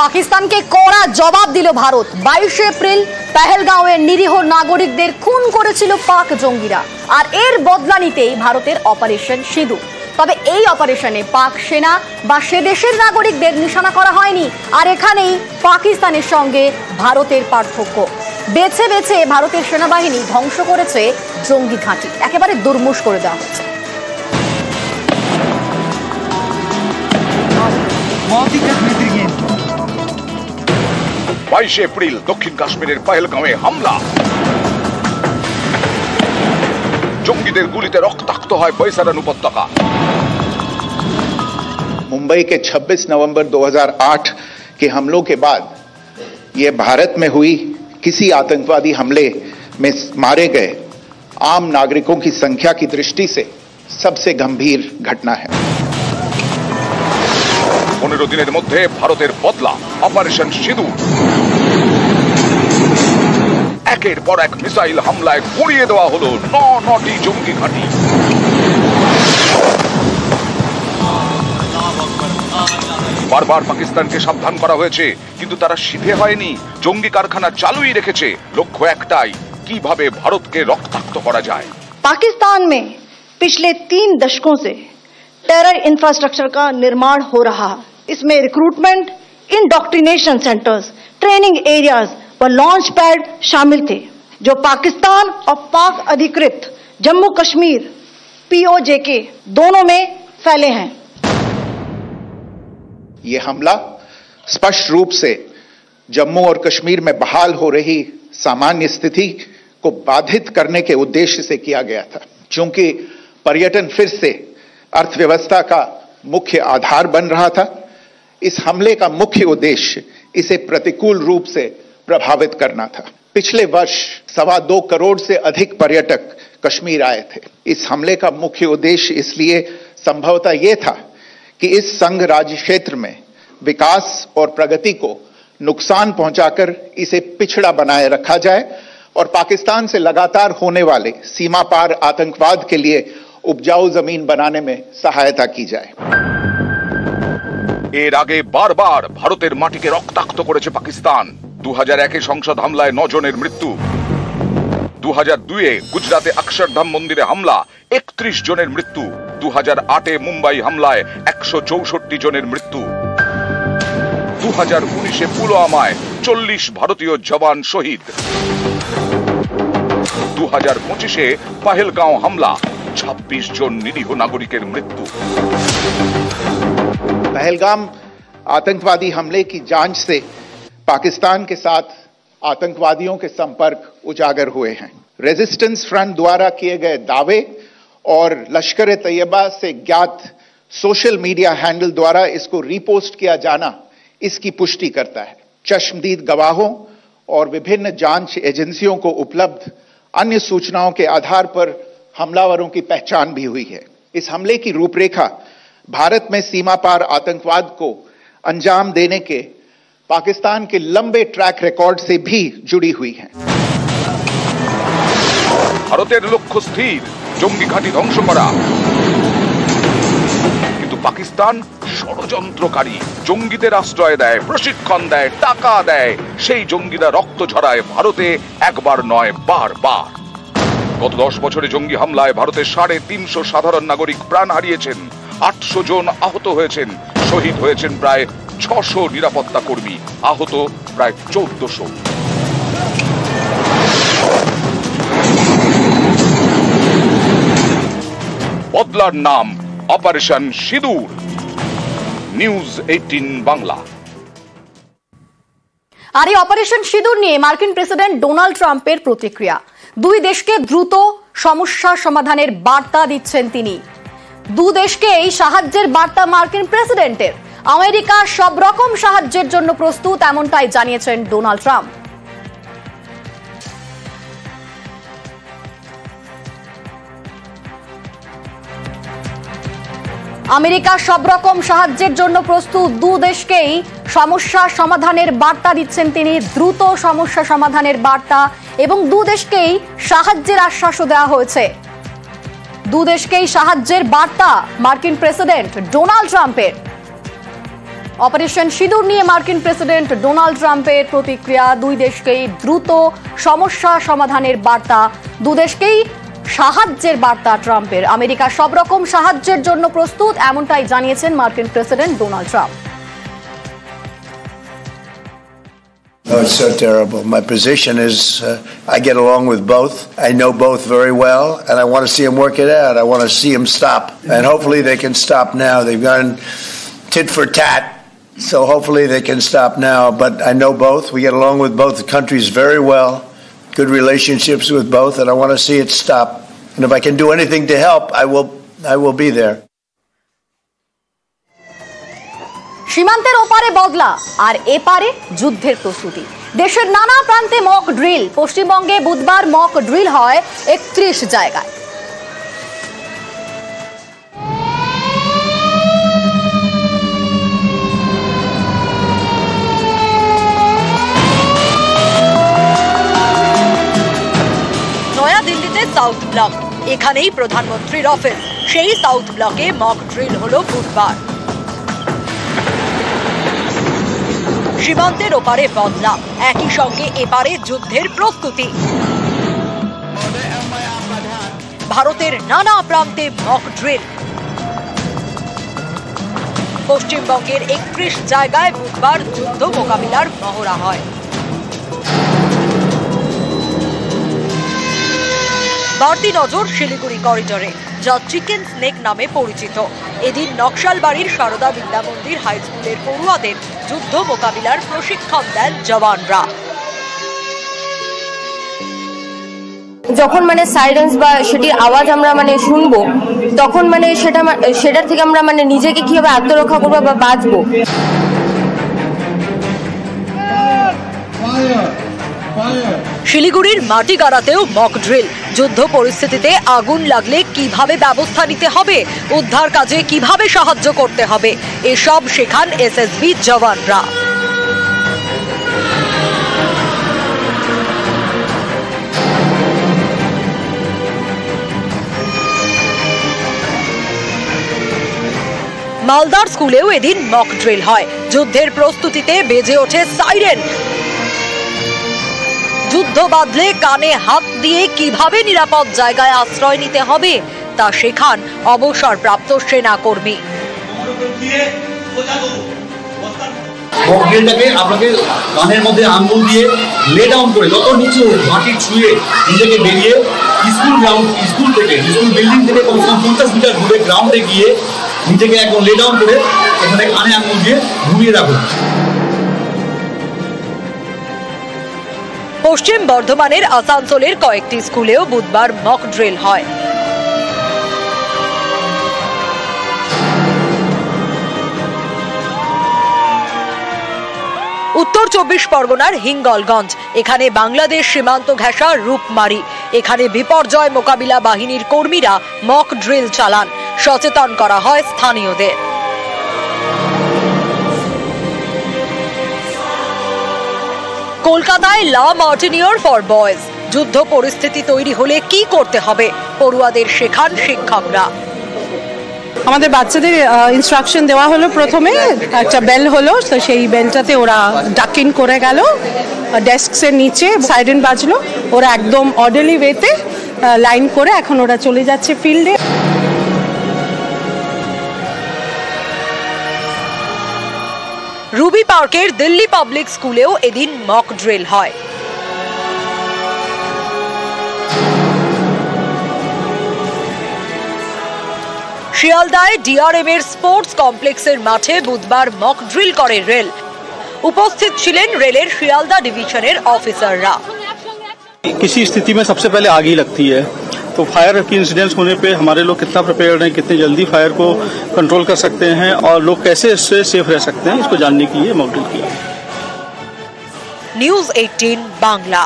পাকিস্তানকে কড়া জবাব দিল ভারত। 22 এপ্রিল পেহেলগাঁওয়ে নিরীহ নাগরিকদের খুন করেছিল পাক জঙ্গিরা, আর এর বদলা নিতেই ভারতের অপারেশন সিঁদুর। তবে এই অপারেশনে পাক সেনা বা সে দেশের নাগরিকদের নিশানা করা হয়নি। আর এখানেই পাকিস্তানের সঙ্গে ভারতের পার্থক্য। বেছে বেছে ভারতের সেনাবাহিনী ধ্বংস করেছে জঙ্গি ঘাঁটি, একেবারে দুর্মুষ করে দেওয়া হচ্ছে। 22 এপ্রিল দক্ষিণ কাশ্মীরের পেহেলগাঁওয়ে হামলা, জঙ্গিদের গুলিতে রক্তাক্ত হয় বৈসারান উপত্যকা। मुंबई के 26 नवंबर 2008 के हमलों के बाद यह भारत में हुई किसी आतंकवादी हमले में मारे गए आम नागरिकों की संख्या की दृष्टि से सबसे गंभीर घटना है। 15 দিনের মধ্যে ভারতের বদলা অপারেশন সিঁদুর। একের পর এক মিসাইল হামলায় গুঁড়িয়ে দেওয়া হলো 9টি জঙ্গি ঘাঁটি। বারবার পাকিস্তানকে সাবধান করা হয়েছে, কিন্তু তারা সিধে হয়নি। জঙ্গি কারখানা চালুই রেখেছে, লক্ষ্য একটাই, কিভাবে ভারতকে রক্তাক্ত করা যায়। पाकिस्तान में पिछले 3 दशकों से टेरर इंफ्रास्ट्रक्चर का निर्माण हो रहा है। इसमें recruitment, indoctrination centres, training areas व लॉन्च पैड शामिल थे, जो पाकिस्तान और पाक अधिकृत जम्मू कश्मीर POJK दोनों में फैले हैं। यह हमला स्पष्ट रूप से जम्मू और कश्मीर में बहाल हो रही सामान्य स्थिति को बाधित करने के उद्देश्य से किया गया था। चूंकि पर्यटन फिर से अर्थव्यवस्था का मुख्य आधार बन रहा था, इस हमले का मुख्य उद्देश्य इसे प्रतिकूल रूप से प्रभावित करना था। पिछले वर्ष 2.25 करोड़ से अधिक पर्यटक कश्मीर आए थे। इस हमले का मुख्य उद्देश्य इसलिए संभवतः यह था कि इस संघ राज्य क्षेत्र में विकास और प्रगति को नुकसान पहुंचाकर इसे पिछड़ा बनाए रखा जाए और पाकिस्तान से लगातार होने वाले सीमा पार आतंकवाद के लिए उपजाऊ जमीन बनाने में सहायता की जाए। এর আগে বারবার ভারতের মাটিকে রক্তাক্ত করেছে পাকিস্তান। 2001-এ সংসদ হামলায় 9 জনের মৃত্যু। 2002-এ গুজরাতে অক্ষরধাম মন্দিরে হামলা, 31 জনের মৃত্যু। 2008-এ মুম্বাই হামলায় 164 জনের মৃত্যু। 2019-এ পুলওয়ামায় 40 ভারতীয় জওয়ান শহীদ। 2025-এ পেহেলগাঁও হামলা, 26 জন নিরীহ নাগরিকের মৃত্যু। पहलगाम आतंकवादी हमले की जांच से पाकिस्तान के साथ आतंकवादियों के संपर्क उजागर हुए हैं। रेजिस्टेंस फ्रंट द्वारा किए गए दावे और लश्कर-ए-तैयबा से ज्ञात सोशल मीडिया हैंडल द्वारा इसको रीपोस्ट किया जाना इसकी पुष्टि करता है। चश्मदीद गवाहों और विभिन्न जांच एजेंसियों को उपलब्ध अन्य सूचनाओं के आधार पर हमलावरों की पहचान भी हुई है। इस हमले की रूपरेखा भारत में सीमा पार आतंकवाद को अंजाम देने के पाकिस्तान के लंबे ट्रैक रिकॉर्ड से भी जुड़ी हुई है। ভারতের লক্ষ্য স্থির, জঙ্গি ঘাঁটি ধ্বংস করা, কিন্তু পাকিস্তান ষড়যন্ত্রকারী। জঙ্গিদের আশ্রয় দেয়, প্রশিক্ষণ দেয়, টাকা দেয়। সেই জঙ্গিরা রক্ত ঝরায় ভারতে একবার নয়, বারবার। গত 10 বছরে জঙ্গি হামলায় ভারতের 350 সাধারণ নাগরিক প্রাণ হারিয়েছেন, 800 জন আহত হয়েছেন, শহীদ হয়েছেন প্রায় 600 নিরাপত্তা কর্মী, আহত প্রায় 1400। বদলার নাম অপারেশন সিঁদুর। নিউজ 18 বাংলা। আর এই অপারেশন সিঁদুর নিয়ে মার্কিন প্রেসিডেন্ট ডোনাল্ড ট্রাম্পের প্রতিক্রিয়া। দুই দেশকে দ্রুত সমস্যা সমাধানের বার্তা দিচ্ছেন তিনি। দু দেশকেই সাহায্যের বার্তা মার্কিন প্রেসিডেন্টের। আমেরিকা সব রকম সাহায্যের জন্য প্রস্তুত, এমনটাই জানিয়েছেন ডোনাল্ড ট্রাম্প। আমেরিকা সব রকম সাহায্যের জন্য প্রস্তুত, দু দেশকেই সমস্যা সমাধানের বার্তা দিচ্ছেন তিনি। দ্রুত সমস্যা সমাধানের বার্তা এবং দু দেশকেই সাহায্যের আশ্বাসও দেওয়া হয়েছে। দু দেশকেই সাহায্যের বার্তা মার্কিন প্রেসিডেন্ট ডোনাল্ড ট্রাম্পের। অপারেশন সিঁদুর নিয়ে মার্কিন প্রেসিডেন্ট ডোনাল্ড ট্রাম্পের প্রতিক্রিয়া। দুই দেশকেই দ্রুত সমস্যা সমাধানের বার্তা, দুদেশকেই সাহায্যের বার্তা ট্রাম্পের। আমেরিকা সব রকম সাহায্যের জন্য প্রস্তুত, এমনটাই জানিয়েছেন মার্কিন president Donald Trump. Oh, it's so terrible. My position is I get along with both. I know both very well, and I want to see them work it out. I want to see them stop, and hopefully they can stop now. They've gone tit for tat, so hopefully they can stop now. But I know both. We get along with both countries very well, good relationships with both, and I want to see it stop. And if I can do anything to help, I will be there. সীমান্তের ওপারে বদলা আর এপারে যুদ্ধের প্রস্তুতি। দেশের নানা প্রান্তে mock drill. পশ্চিমবঙ্গে বুধবার মক ড্রিল হয় 31 জায়গায়। নয়াদিল্লিতে সাউথ ব্লক, এখানেই প্রধানমন্ত্রীর অফিস। সেই সাউথ ব্লকে মক ড্রিল হলো বুধবার। সীমান্তের ওপারে বদলা, একই সঙ্গে এপারে যুদ্ধের প্রস্তুতি। ভারতের নানা প্রান্তে মক ড্রিল। পশ্চিমবঙ্গের 31 জায়গায় বুধবার যুদ্ধ মোকাবিলার মহড়া হয়। বাড়তি নজর শিলিগুড়ি করিডোরে, যা চিকেন স্নেক নামে পরিচিত। এদিন নকশালবাড়ির সারদা বিদ্যা মন্দির হাই স্কুলের পড়ুয়াদের যুদ্ধ মোকাবিলার প্রশিক্ষণ দেন জওয়ানরা। যখন সাইরেন্স বা সেটির আওয়াজ আমরা শুনবো, তখন সেটার থেকে আমরা নিজেকে কিভাবে আত্মরক্ষা করবো বা বাঁচবো। শিলিগুড়ির মাটিগাড়াতেও মক ড্রিল। যুদ্ধ পরিস্থিতিতে আগুন লাগলে কিভাবে ব্যবস্থা নিতে হবে, উদ্ধার কাজে কিভাবে সাহায্য করতে হবে, এসব শেখান এসএসবি জওয়ানরা। মালদার স্কুলেও এদিন মক ড্রিল হয়। যুদ্ধের প্রস্তুতিতে বেজে ওঠে সাইরেন। যুদ্ধ বাঁধলে কানে হাত দিয়ে কিভাবে নিরাপদ জায়গায় আশ্রয় নিতে হবে তা শেখান অবসরপ্রাপ্ত সেনাকর্মী। মক ড্রিলটাকে আপনাকে কানের মধ্যে আঙ্গুল দিয়ে লে ডাউন করে যত নিচু মাটি ছুঁয়ে নিজেকে বেরিয়ে স্কুল বিল্ডিং থেকে কমসে কম 50 মিটার দূরে গ্রাউন্ডে গিয়ে নিজেকে একদম লে ডাউন করে এখানে কানে আঙ্গুল দিয়ে ঘুরিয়ে রাখুন। পশ্চিম বর্ধমানের আসানসোলের কয়েকটি স্কুলেও বুধবার মক ড্রিল হয়। উত্তর 24 পরগনার হিঙ্গলগঞ্জ, এখানে বাংলাদেশ সীমান্ত ঘেঁষা রূপমারি। এখানে বিপর্যয় মোকাবিলা বাহিনীর কর্মীরা মক ড্রিল চালান, সচেতন করা হয় স্থানীয়দের। কলকাতায় লা মার্টিনিয়র ফর বয়েজ। যুদ্ধ পরিস্থিতি তৈরি হলে কি করতে হবে পড়ুয়াদের শেখান শিক্ষকরা। আমাদের বাচ্চাদের ইনস্ট্রাকশন দেওয়া হলো, প্রথমে একটা বেল হলো, তো সেই বেলটাতে ওরা ডাক ইন করে গেল, ডেস্কের নিচে সাইরেন বাজলো, ওরা একদম অর্ডারলি ওয়েতে লাইন করে এখন ওরা চলে যাচ্ছে ফিল্ডে। রুবি পার্কের দিল্লি পাবলিক স্কুলেও এদিন মক ড্রিল হয়। শিয়ালদায় ডিআরএম এর স্পোর্টস কমপ্লেক্সের মাঠে বুধবার মক ড্রিল করে রেল। উপস্থিত ছিলেন রেলের শিয়ালদা ডিভিশনের অফিসাররা। किसी स्थिति में सबसे पहले आग ही लगती है, तो फायर की इंसिडेंस होने पे हमारे लोग कितना प्रिपेयर्ड हैं, कितनी जल्दी फायर को कंट्रोल कर सकते हैं और लोग कैसे इससे सेफ रह सकते हैं, इसको जानने के लिए मॉक ड्रिल किया। न्यूज़ 18 बांग्ला।